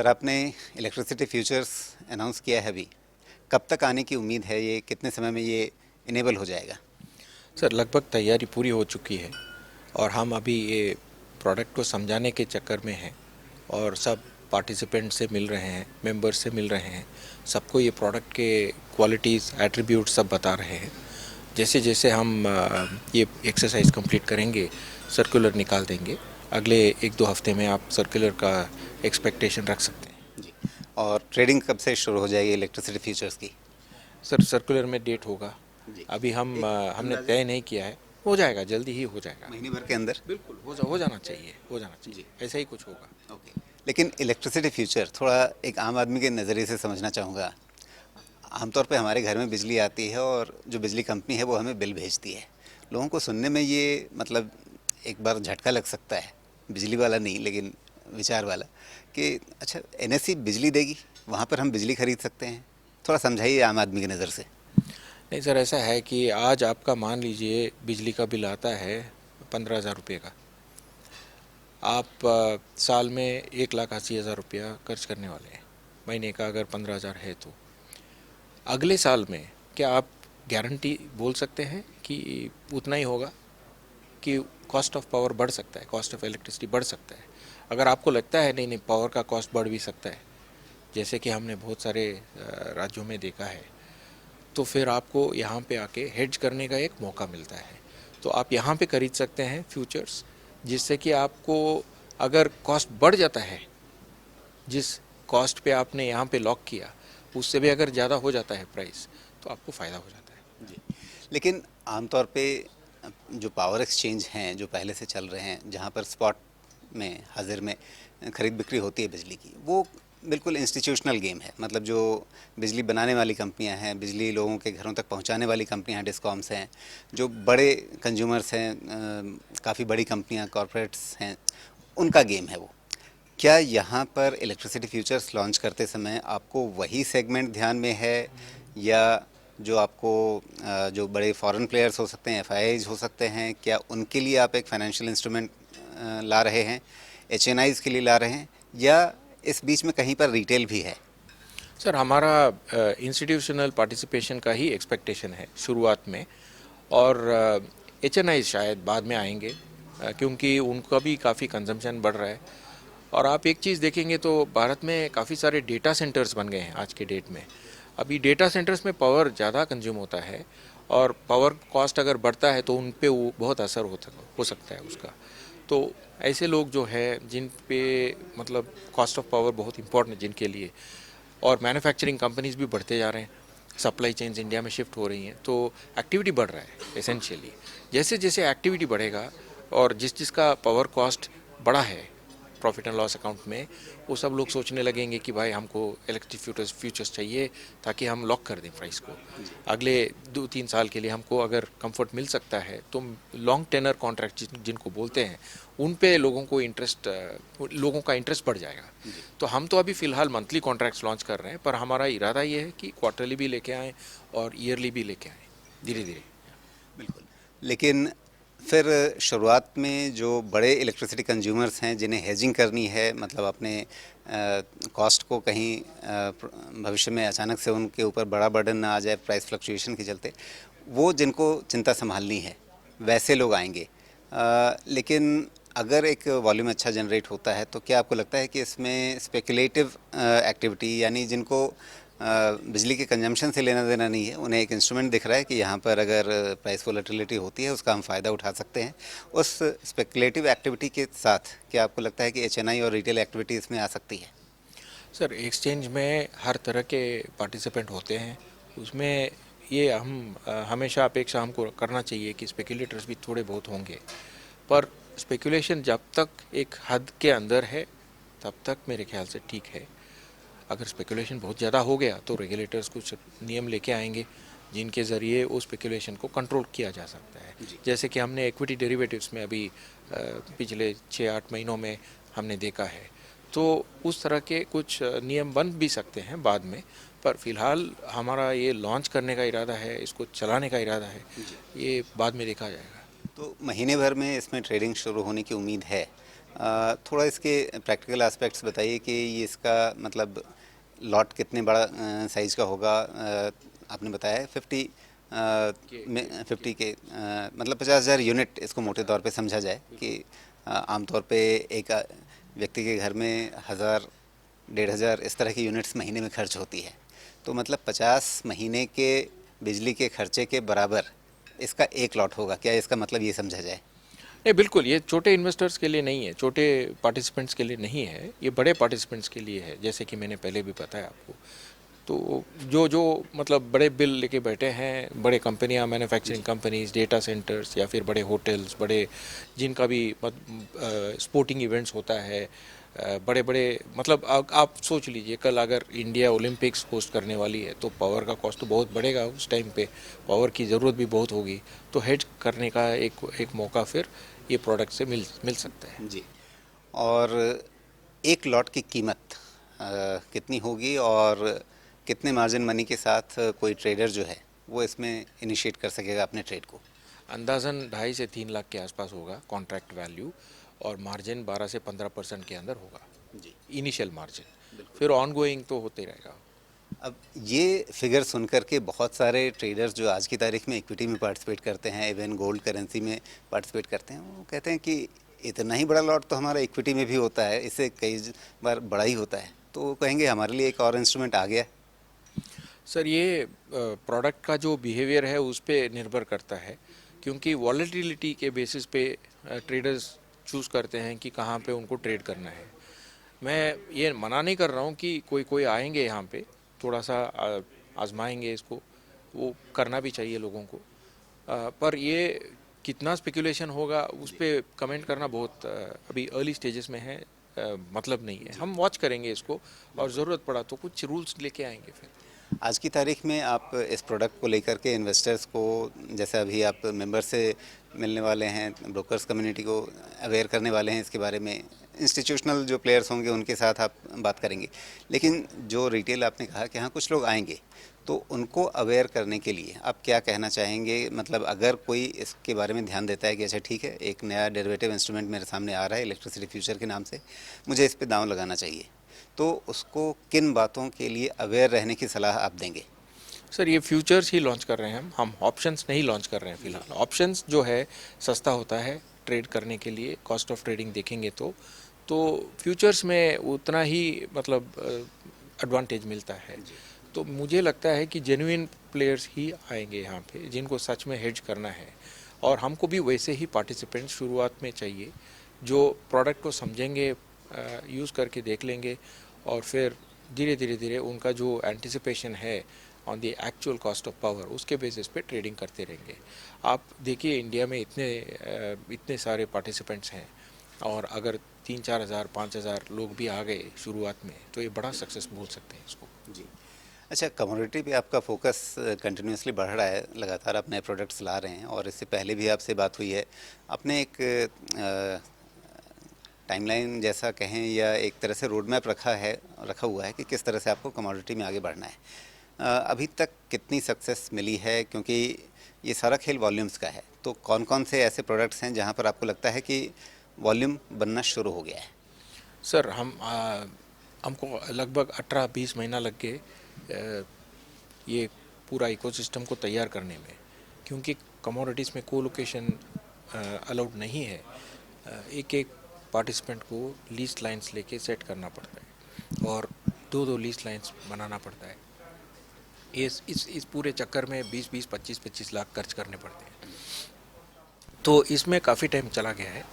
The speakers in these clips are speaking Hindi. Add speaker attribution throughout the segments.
Speaker 1: सर, आपने इलेक्ट्रिसिटी फ्यूचर्स अनाउंस किया है अभी। कब तक आने की उम्मीद है? ये कितने समय में ये इनेबल हो जाएगा?
Speaker 2: सर लगभग तैयारी पूरी हो चुकी है और हम अभी ये प्रोडक्ट को समझाने के चक्कर में हैं और सब पार्टिसिपेंट से मिल रहे हैं, मेंबर्स से मिल रहे हैं, सबको ये प्रोडक्ट के क्वालिटीज़ एट्रीब्यूट सब बता रहे हैं। जैसे जैसे हम ये एक्सरसाइज कंप्लीट करेंगे सर्कुलर निकाल देंगे। अगले 1-2 हफ्ते में आप सर्कुलर का एक्सपेक्टेशन रख सकते हैं।
Speaker 1: जी। और ट्रेडिंग कब से शुरू हो जाएगी इलेक्ट्रिसिटी फ्यूचर्स की?
Speaker 2: सर सर्कुलर में डेट होगा,
Speaker 1: जी।
Speaker 2: अभी
Speaker 1: एक
Speaker 2: हमने
Speaker 1: अंदाज़ा
Speaker 2: तय नहीं किया है। हो जाएगा, जल्दी ही हो जाएगा।
Speaker 1: महीने भर के अंदर?
Speaker 2: बिल्कुल हो जाना चाहिए, हो जाना
Speaker 1: जी।
Speaker 2: चाहिए, ऐसा ही कुछ होगा।
Speaker 1: ओके। लेकिन इलेक्ट्रिसिटी फ्यूचर थोड़ा एक आम आदमी के नज़रिए से समझना चाहूँगा। आमतौर पे हमारे घर में बिजली आती है और जो बिजली कंपनी है वो हमें बिल भेजती है। लोगों को सुनने में ये मतलब एक बार झटका लग सकता है, बिजली वाला नहीं लेकिन विचार वाला, कि अच्छा एनएससी बिजली देगी, वहाँ पर हम बिजली खरीद सकते हैं। थोड़ा समझाइए आम आदमी की नज़र से।
Speaker 2: नहीं सर, ऐसा है कि आज आपका मान लीजिए बिजली का बिल आता है 15,000 रुपये का। आप साल में 1,80,000 रुपया खर्च करने वाले हैं। महीने का अगर 15,000 है तो अगले साल में क्या आप गारंटी बोल सकते हैं कि उतना ही होगा? कि कॉस्ट ऑफ पावर बढ़ सकता है, कॉस्ट ऑफ इलेक्ट्रिसिटी बढ़ सकता है। अगर आपको लगता है नहीं नहीं पावर का कॉस्ट बढ़ भी सकता है, जैसे कि हमने बहुत सारे राज्यों में देखा है, तो फिर आपको यहाँ पे आके हेड्ज करने का एक मौका मिलता है। तो आप यहाँ पे खरीद सकते हैं फ्यूचर्स, जिससे कि आपको अगर कॉस्ट बढ़ जाता है, जिस कॉस्ट पे आपने यहाँ पे लॉक किया उससे भी अगर ज़्यादा हो जाता है प्राइस, तो आपको फ़ायदा हो जाता है।
Speaker 1: जी। लेकिन आमतौर पे जो पावर एक्सचेंज हैं जो पहले से चल रहे हैं, जहाँ पर स्पॉट में हाजिर में खरीद बिक्री होती है बिजली की, वो बिल्कुल इंस्टीट्यूशनल गेम है। मतलब जो बिजली बनाने वाली कंपनियां हैं, बिजली लोगों के घरों तक पहुंचाने वाली कंपनियां हैं, डिस्कॉम्स हैं, जो बड़े कंज्यूमर्स हैं, काफ़ी बड़ी कंपनियां, कॉरपोरेट्स हैं, उनका गेम है वो। क्या यहाँ पर इलेक्ट्रिसिटी फ्यूचर्स लॉन्च करते समय आपको वही सेगमेंट ध्यान में है, या जो आपको जो बड़े फॉरेन प्लेयर्स हो सकते हैं, एफआईआईज हो सकते हैं, क्या उनके लिए आप एक फाइनेंशियल इंस्ट्रूमेंट ला रहे हैं, एचएनआईज के लिए ला रहे हैं, या इस बीच में कहीं पर रिटेल भी है?
Speaker 2: सर हमारा इंस्टीट्यूशनल पार्टिसिपेशन का ही एक्सपेक्टेशन है शुरुआत में, और एचएनआई शायद बाद में आएंगे, क्योंकि उनका भी काफ़ी कंजम्पशन बढ़ रहा है। और आप एक चीज़ देखेंगे तो भारत में काफ़ी सारे डेटा सेंटर्स बन गए हैं आज के डेट में। अभी डेटा सेंटर्स में पावर ज़्यादा कंज्यूम होता है और पावर कॉस्ट अगर बढ़ता है तो उन पे वो बहुत असर हो सकता है उसका। तो ऐसे लोग जो है जिन पे मतलब कॉस्ट ऑफ पावर बहुत इंपॉर्टेंट है जिनके लिए, और मैन्युफैक्चरिंग कंपनीज भी बढ़ते जा रहे हैं, सप्लाई चेन्स इंडिया में शिफ्ट हो रही हैं, तो एक्टिविटी बढ़ रहा है एसेंशियली। जैसे जैसे एक्टिविटी बढ़ेगा और जिस जिसका पावर कॉस्ट बढ़ा है प्रॉफिट एंड लॉस अकाउंट में, वो सब लोग सोचने लगेंगे कि भाई हमको इलेक्ट्रिक फ्यूचर्स चाहिए ताकि हम लॉक कर दें प्राइस को। अगले 2-3 साल के लिए हमको अगर कंफर्ट मिल सकता है तो लॉन्ग टेनर कॉन्ट्रैक्ट जिनको बोलते हैं उन पे लोगों का इंटरेस्ट बढ़ जाएगा। तो हम तो अभी फ़िलहाल मंथली कॉन्ट्रैक्ट्स लॉन्च कर रहे हैं, पर हमारा इरादा ये है कि क्वार्टरली भी लेके आएँ और ईयरली भी लेके आएँ धीरे धीरे।
Speaker 1: बिल्कुल। लेकिन फिर शुरुआत में जो बड़े इलेक्ट्रिसिटी कंज्यूमर्स हैं जिन्हें हेजिंग करनी है, मतलब अपने कॉस्ट को कहीं भविष्य में अचानक से उनके ऊपर बड़ा बर्डन ना आ जाए प्राइस फ्लक्चुएशन के चलते, वो जिनको चिंता संभालनी है, वैसे लोग आएंगे। लेकिन अगर एक वॉल्यूम अच्छा जनरेट होता है तो क्या आपको लगता है कि इसमें स्पेकुलेटिव एक्टिविटी, यानी जिनको बिजली के कंजम्पशन से लेना देना नहीं है, उन्हें एक इंस्ट्रूमेंट दिख रहा है कि यहाँ पर अगर प्राइस वोलेटिलिटी होती है उसका हम फ़ायदा उठा सकते हैं, उस स्पेकुलेटिव एक्टिविटी के साथ क्या आपको लगता है कि एचएनआई और रिटेल एक्टिविटी इसमें आ सकती है?
Speaker 2: सर एक्सचेंज में हर तरह के पार्टिसिपेंट होते हैं, उसमें ये हम हमेशा अपेक्षा हमको करना चाहिए कि स्पेकुलेटर्स भी थोड़े बहुत होंगे, पर स्पेकुलेशन जब तक एक हद के अंदर है तब तक मेरे ख्याल से ठीक है। अगर स्पेकुलेशन बहुत ज़्यादा हो गया तो रेगुलेटर्स कुछ नियम लेके आएंगे जिनके ज़रिए उस स्पेकुलेशन को कंट्रोल किया जा सकता है। जैसे कि हमने इक्विटी डेरिवेटिव्स में अभी पिछले 6-8 महीनों में हमने देखा है, तो उस तरह के कुछ नियम बन भी सकते हैं बाद में, पर फिलहाल हमारा ये लॉन्च करने का इरादा है, इसको चलाने का इरादा है, ये बाद में देखा जाएगा।
Speaker 1: तो महीने भर में इसमें ट्रेडिंग शुरू होने की उम्मीद है। थोड़ा इसके प्रैक्टिकल एस्पेक्ट्स बताइए कि ये इसका मतलब लॉट कितने बड़ा साइज़ का होगा। आपने बताया है 50 में 50 के मतलब 50,000 यूनिट इसको मोटे तौर पे समझा जाए कि आमतौर पे एक व्यक्ति के घर में 1,000 1,500 इस तरह की यूनिट्स महीने में खर्च होती है। तो मतलब 50 महीने के बिजली के खर्चे के बराबर इसका एक लॉट होगा, क्या इसका मतलब ये समझा जाए?
Speaker 2: नहीं, बिल्कुल ये छोटे इन्वेस्टर्स के लिए नहीं है, छोटे पार्टिसिपेंट्स के लिए नहीं है, ये बड़े पार्टिसिपेंट्स के लिए है, जैसे कि मैंने पहले भी बताया आपको। तो जो जो मतलब बड़े बिल लेके बैठे हैं, बड़े कंपनियां, मैन्युफैक्चरिंग कंपनीज, डेटा सेंटर्स या फिर बड़े होटल्स, बड़े जिनका भी स्पोर्टिंग इवेंट्स होता है, बड़े बड़े मतलब आप सोच लीजिए, कल अगर इंडिया ओलंपिक्स होस्ट करने वाली है तो पावर का कॉस्ट तो बहुत बढ़ेगा, उस टाइम पे पावर की ज़रूरत भी बहुत होगी। तो हेज करने का एक मौका फिर ये प्रोडक्ट से मिल सकता है।
Speaker 1: जी। और एक लॉट की कीमत कितनी होगी और कितने मार्जिन मनी के साथ कोई ट्रेडर जो है वो इसमें इनिशिएट कर सकेगा अपने ट्रेड को?
Speaker 2: अंदाज़न 2.5 से 3 लाख के आसपास होगा कॉन्ट्रैक्ट वैल्यू, और मार्जिन 12 से 15% के अंदर होगा,
Speaker 1: जी।
Speaker 2: इनिशियल मार्जिन, फिर ऑन गोइंग तो होते रहेगा।
Speaker 1: अब ये फिगर सुन कर के बहुत सारे ट्रेडर्स जो आज की तारीख में इक्विटी में पार्टिसिपेट करते हैं, इवन गोल्ड करेंसी में पार्टिसिपेट करते हैं, वो कहते हैं कि इतना ही बड़ा लॉट तो हमारा इक्विटी में भी होता है, इससे कई बार बड़ा ही होता है। तो वो कहेंगे हमारे लिए एक और इंस्ट्रूमेंट आ गया।
Speaker 2: सर, ये प्रोडक्ट का जो बिहेवियर है उस पर निर्भर करता है, क्योंकि वॉलेटिलिटी के बेसिस पे ट्रेडर्स चूज़ करते हैं कि कहाँ पे उनको ट्रेड करना है। मैं ये मना नहीं कर रहा हूँ कि कोई कोई आएंगे यहाँ पे, थोड़ा सा आजमाएंगे इसको, वो करना भी चाहिए लोगों को। पर ये कितना स्पेकुलेशन होगा उस पर कमेंट करना बहुत अभी अर्ली स्टेजेस में है, मतलब नहीं है। हम वॉच करेंगे इसको, और ज़रूरत पड़ा तो कुछ रूल्स लेके आएंगे फिर।
Speaker 1: आज की तारीख में आप इस प्रोडक्ट को लेकर के इन्वेस्टर्स को, जैसे अभी आप मेंबर से मिलने वाले हैं, ब्रोकर्स कम्युनिटी को अवेयर करने वाले हैं इसके बारे में, इंस्टीट्यूशनल जो प्लेयर्स होंगे उनके साथ आप बात करेंगे, लेकिन जो रिटेल आपने कहा कि हाँ कुछ लोग आएंगे, तो उनको अवेयर करने के लिए आप क्या कहना चाहेंगे? मतलब अगर कोई इसके बारे में ध्यान देता है कि अच्छा ठीक है, एक नया डेरिवेटिव इंस्ट्रूमेंट मेरे सामने आ रहा है इलेक्ट्रिसिटी फ्यूचर के नाम से, मुझे इस पे दांव लगाना चाहिए, तो उसको किन बातों के लिए अवेयर रहने की सलाह आप देंगे?
Speaker 2: सर, ये फ्यूचर्स ही लॉन्च कर रहे हैं हम ऑप्शंस नहीं लॉन्च कर रहे हैं फिलहाल। ऑप्शंस जो है सस्ता होता है ट्रेड करने के लिए, कॉस्ट ऑफ ट्रेडिंग देखेंगे तो फ्यूचर्स में उतना ही मतलब एडवांटेज मिलता है। तो मुझे लगता है कि जेन्युइन प्लेयर्स ही आएंगे यहाँ पे, जिनको सच में हेज करना है, और हमको भी वैसे ही पार्टिसिपेंट शुरुआत में चाहिए जो प्रोडक्ट को समझेंगे, यूज़ करके देख लेंगे, और फिर धीरे धीरे धीरे उनका जो एंटिसिपेशन है on the actual cost of power, उसके बेसिस पे ट्रेडिंग करते रहेंगे। आप देखिए, इंडिया में इतने सारे पार्टिसिपेंट्स हैं, और अगर 3-4 हज़ार 5,000 लोग भी आ गए शुरुआत में, तो ये बड़ा सक्सेस बोल सकते हैं इसको।
Speaker 1: जी। अच्छा, कमोडिटी पे आपका फोकस कंटिन्यूसली बढ़ रहा है, लगातार आप नए प्रोडक्ट्स ला रहे हैं, और इससे पहले भी आपसे बात हुई है। आपने एक टाइमलाइन जैसा कहें या एक तरह से रोड मैप रखा हुआ है कि किस तरह से आपको कमोडिटी में आगे बढ़ना है। अभी तक कितनी सक्सेस मिली है? क्योंकि ये सारा खेल वॉल्यूम्स का है, तो कौन कौन से ऐसे प्रोडक्ट्स हैं जहाँ पर आपको लगता है कि वॉल्यूम बनना शुरू हो गया है?
Speaker 2: सर, हमको लगभग 18-20 महीना लग गए ये पूरा इकोसिस्टम को तैयार करने में, क्योंकि कमोडिटीज़ में कोलोकेशन अलाउड नहीं है। एक एक पार्टिसिपेंट को लीस्ट लाइंस लेके सेट करना पड़ता है, और दो लीस्ट लाइंस बनाना पड़ता है। इस पूरे चक्कर में 20-20, 25-25 लाख खर्च करने पड़ते हैं। तो इसमें काफ़ी टाइम चला गया है।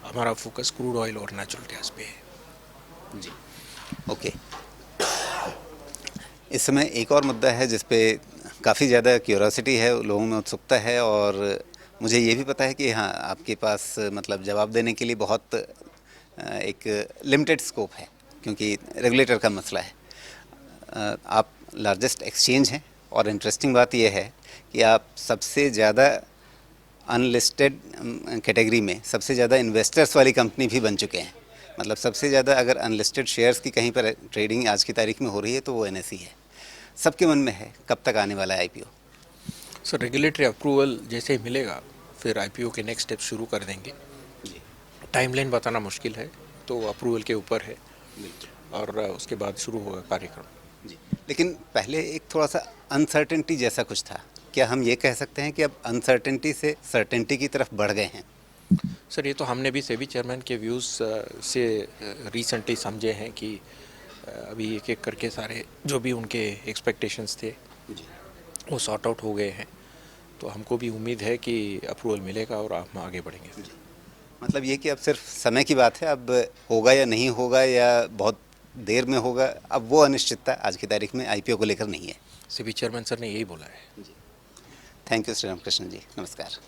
Speaker 2: हमारा फोकस क्रूड ऑयल और नेचुरल गैस पे है।
Speaker 1: जी, ओके। इस समय एक और मुद्दा है जिस पे काफ़ी ज़्यादा क्यूरोसिटी है, लोगों में उत्सुकता है, और मुझे ये भी पता है कि हाँ आपके पास मतलब जवाब देने के लिए बहुत एक लिमिटेड स्कोप है, क्योंकि रेगुलेटर का मसला है। आप लार्जेस्ट एक्सचेंज हैं, और इंटरेस्टिंग बात यह है कि आप सबसे ज़्यादा अनलिस्टेड कैटेगरी में सबसे ज़्यादा इन्वेस्टर्स वाली कंपनी भी बन चुके हैं। मतलब सबसे ज़्यादा अगर अनलिस्टेड शेयर्स की कहीं पर ट्रेडिंग आज की तारीख में हो रही है तो वो NSE है। सबके मन में है कब तक आने वाला है IPO?
Speaker 2: सर, रेगुलेटरी अप्रूवल जैसे ही मिलेगा फिर IPO के नेक्स्ट स्टेप शुरू कर देंगे।
Speaker 1: जी।
Speaker 2: टाइमलाइन बताना मुश्किल है, तो अप्रूवल के ऊपर है और उसके बाद शुरू होगा कार्यक्रम।
Speaker 1: जी, लेकिन पहले एक थोड़ा सा अनसर्टेनिटी जैसा कुछ था, क्या हम ये कह सकते हैं कि अब अनसर्टेनिटी से सर्टेनिटी की तरफ बढ़ गए हैं?
Speaker 2: सर, ये तो हमने भी सेबी चेयरमैन के व्यूज़ से रिसेंटली समझे हैं कि अभी एक एक करके सारे जो भी उनके एक्सपेक्टेशंस थे
Speaker 1: जी,
Speaker 2: वो सॉर्ट आउट हो गए हैं, तो हमको भी उम्मीद है कि अप्रूवल मिलेगा और हम आगे बढ़ेंगे।
Speaker 1: जी। मतलब ये कि अब सिर्फ समय की बात है, अब होगा या नहीं होगा या बहुत देर में होगा, अब वो अनिश्चितता आज की तारीख में आईपीओ को लेकर नहीं है।
Speaker 2: सेबी चेयरमैन सर ने यही बोला है।
Speaker 1: जी, थैंक यू श्री रामकृष्ण जी, नमस्कार।